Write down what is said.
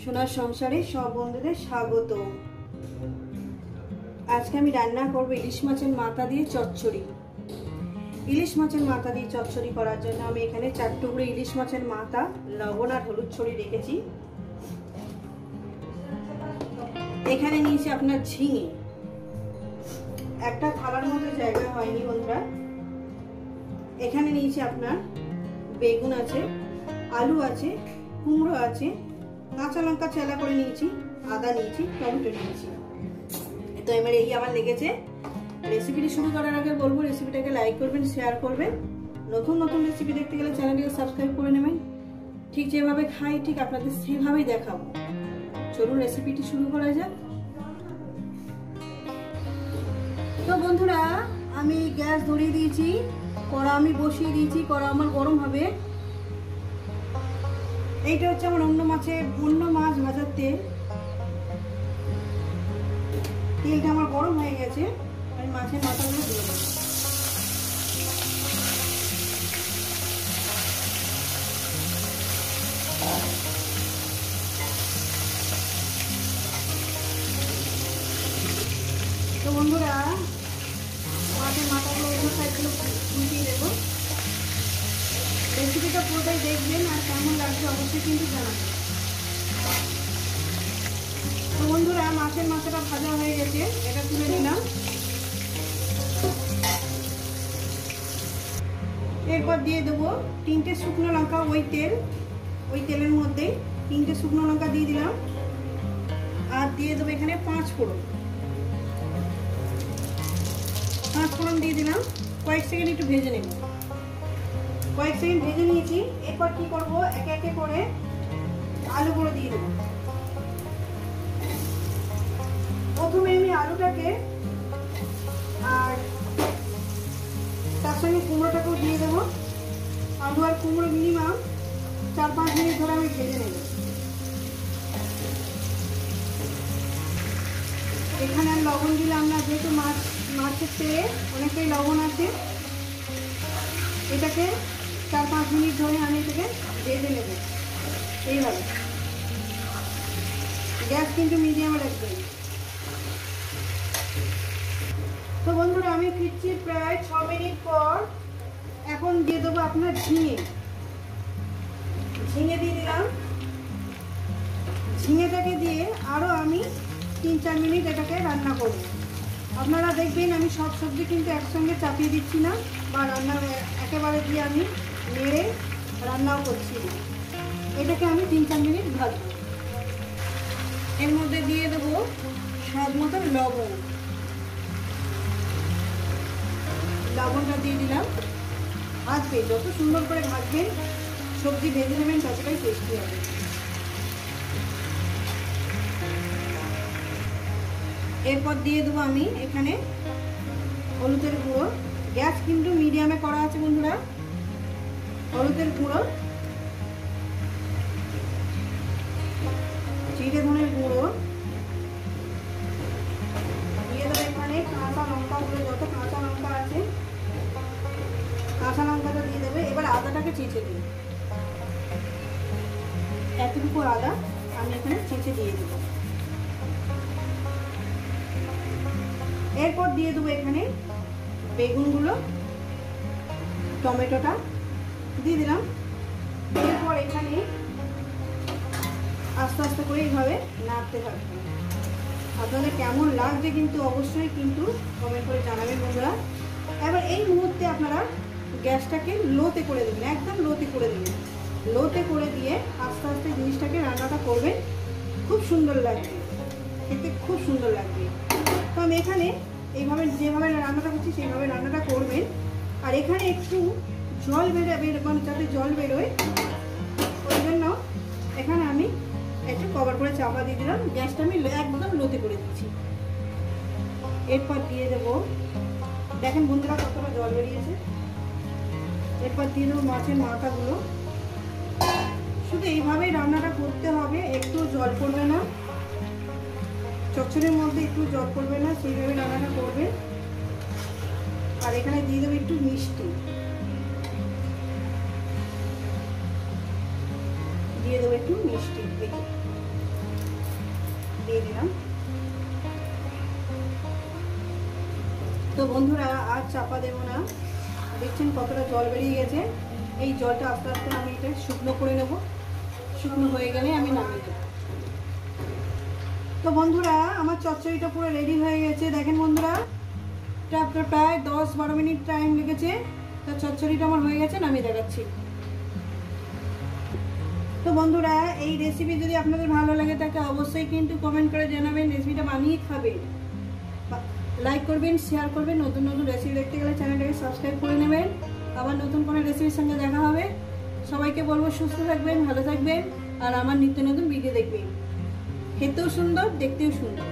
সোনার সংসারে সব বন্ধুদের স্বাগত। আজকে আমি রান্না করব ইলিশ মাছের মাথা দিয়ে চচ্চড়ি। ইলিশ মাছের মাথা দিয়ে চচ্চড়ি করার জন্য আমি এখানে 4 টুকরো ইলিশ মাছের মাথা লবণ আর হলুদ ছড়িয়ে রেখেছি। এখানে নিয়েছি আপনার ঝিঙে, একটা থালার মতো জায়গা হয়নি বন্ধুরা। এখানে নিয়েছি আপনার বেগুন আছে, আলু আছে, কুমড়ো আছে, কাঁচা লঙ্কা চেলা করে নিয়েছি, আদা নিয়েছি, টমেটো নিয়েছি। তো এবার এই আমার লেগেছে। রেসিপিটি শুরু করার আগে বলবো রেসিপিটাকে লাইক করবেন, শেয়ার করবেন। নতুন নতুন রেসিপি দেখতে গেলে চ্যানেলটিকে সাবস্ক্রাইব করে নেবেন। ঠিক যেভাবে খাই ঠিক আপনাদের সেভাবেই দেখাবো। চলুন রেসিপিটি শুরু করা যাক। তো বন্ধুরা, আমি গ্যাস ধরিয়ে দিয়েছি, কড়া আমি বসিয়ে দিয়েছি, কড়া আমার গরম হবে। এইটা হচ্ছে আমার অন্য মাছ ভাজার তেল। তেলটা আমার গরম হয়ে গেছে, আমি মাছের মাথাগুলো দিয়ে দেবো। তো বন্ধুরা, মাছের মাথাগুলো ওই সাইডগুলো উল্টিয়ে দেবো। রেসিপিটা পুরোটাই দেখবেন আর কেমন লাগছে অবশ্যই কিন্তু জানাবেন। তো বন্ধুরা, মাছের মাথাটা ভাজা হয়ে গেছে, এটা তুলে নিলাম। এরপর দিয়ে দেবো 3টে শুকনো লঙ্কা। ওই তেলের মধ্যে 3টে শুকনো লঙ্কা দিয়ে দিলাম। আর দিয়ে দেবো এখানে 5 ফোড়ন দিয়ে দিলাম। কয়েক সেকেন্ড একটু ভেজে নেব। কয়েক সেকেন্ড ভেজে নিয়েছি। এরপর কি করব, একে একে করে আলুগুলো দিয়ে দেবো। প্রথমে আমি আলুটাকে আর তার সঙ্গে কুমড়োটাকেও দিয়ে দেবো। আলু আর কুমড়ো মিনিমাম 4-5 মিনিট ধরে আমি ভেজে নেব। এখানে আর লবণ দিলাম না, যেহেতু মাছের তেলে অনেকটাই লবণ আছে। এটাকে 4-5 মিনিট ধরে আমি এটাকে ভেজে নেব এইভাবে। গ্যাস কিন্তু মিডিয়ামে রাখবেন। তো বন্ধুরা, আমি ফিরছি প্রায় 6 মিনিট পর। এখন দিয়ে দেবো আপনার ঝিঙে দিয়ে দিলাম। ঝিঙেটাকে দিয়ে আরও আমি 3-4 মিনিট এটাকে রান্না করব। আপনারা দেখবেন আমি সব সবজি কিন্তু একসঙ্গে চাপিয়ে দিচ্ছি না, বা রান্না একেবারে দিয়ে আমি নেড়ে রান্নাও করছি না। এটাকে আমি 3-4 মিনিট ভাজবো। এর মধ্যে দিয়ে দেবো স্বাদ মতো লবণটা দিয়ে দিলাম। ভাজবে, যত সুন্দর করে ভাজবেন, সবজি ভেজে নেবেন, ততটাই টেস্টি হবে। এরপর দিয়ে দেবো আমি এখানে হলুদের গুঁড়ো। গ্যাস কিন্তু মিডিয়ামে করা আছে বন্ধুরা। হলুদের গুঁড়ো, জিরে ধনের গুঁড়ো দিয়ে দেবো। এখানে কাঁচা লঙ্কাগুলো, যত কাঁচা লঙ্কা আছে কাঁচা লঙ্কাটা দিয়ে দেবে। এবার আদাটাকে চেঁচে দিই। এতটুকু আদা আমি এখানে চেঁচে দিয়ে দেবো। এরপর দিয়ে দেবো এখানে বেগুনগুলো, টমেটোটা দিয়ে দিলাম। এরপর এখানে আস্তে আস্তে করে এইভাবে নাড়তে থাকবে। আপনাদের কেমন লাগছে কিন্তু অবশ্যই কিন্তু কমেন্ট করে জানাবেন বন্ধুরা। এবার এই মুহূর্তে আপনারা গ্যাসটাকে লোতে করে দেবেন, একদম লোতে করে দেবেন। লোতে করে দিয়ে আস্তে আস্তে জিনিসটাকে রান্নাটা করবেন, খুব সুন্দর লাগবে খেতে, খুব সুন্দর লাগবে। তো আমি এখানে এইভাবে যেভাবে রান্নাটা করছি সেইভাবে রান্নাটা করবেন। আর এখানে একটু জল বেরোবে, মানে যাতে জল বেরোয়, ওই জন্য এখানে আমি একটু কভার করে চাপা দিয়ে দিলাম। গ্যাসটা আমি একদম লোতে করে দিচ্ছি। এরপর দিয়ে দেবো, দেখেন বন্ধুরা কতটা জল বেরিয়েছে। এরপর দিয়ে দেবো মাছের মাথাগুলো। শুধু এইভাবেই রান্নাটা করতে হবে, একটু জল পড়বে না, চচ্চড়ির মধ্যে একটু জল পড়বে না, সেইভাবে রান্নাটা করবে। আর এখানে দিয়ে দেবো একটু মিষ্টি, দিয়ে দেবো একটু মিষ্টি। বন্ধুরা আর চাপা দেবো না, দেখছেন কতটা জল বেরিয়ে গেছে। এই জলটা আস্তে আস্তে আমি এটা শুকনো করে নেব, শুকনো হয়ে গেলে আমি নামিয়ে দেবো। তো বন্ধুরা আমার চচ্চড়িটা পুরো রেডি হয়ে গেছে। দেখেন বন্ধুরা, এটা আপনার প্রায় 10-12 মিনিট টাইম লেগেছে। তো চচ্চড়িটা আমার হয়ে গেছে, নামিয়ে দেখাচ্ছি। তো বন্ধুরা এই রেসিপি যদি আপনাদের ভালো লাগে থাকে অবশ্যই কিন্তু কমেন্ট করে জানাবেন, রেসিপিটা বানিয়ে খাবেন, লাইক করবেন, শেয়ার করবেন। নতুন নতুন রেসিপি দেখতে গেলে চ্যানেলটাকে সাবস্ক্রাইব করে নেবেন। আবার নতুন কোনো রেসিপির সঙ্গে দেখা হবে। সবাইকে বলবো সুস্থ থাকবেন, ভালো থাকবেন, আর আমার নিত্য নতুন ভিডিও দেখবেন। খেতেও সুন্দর, দেখতেও সুন্দর।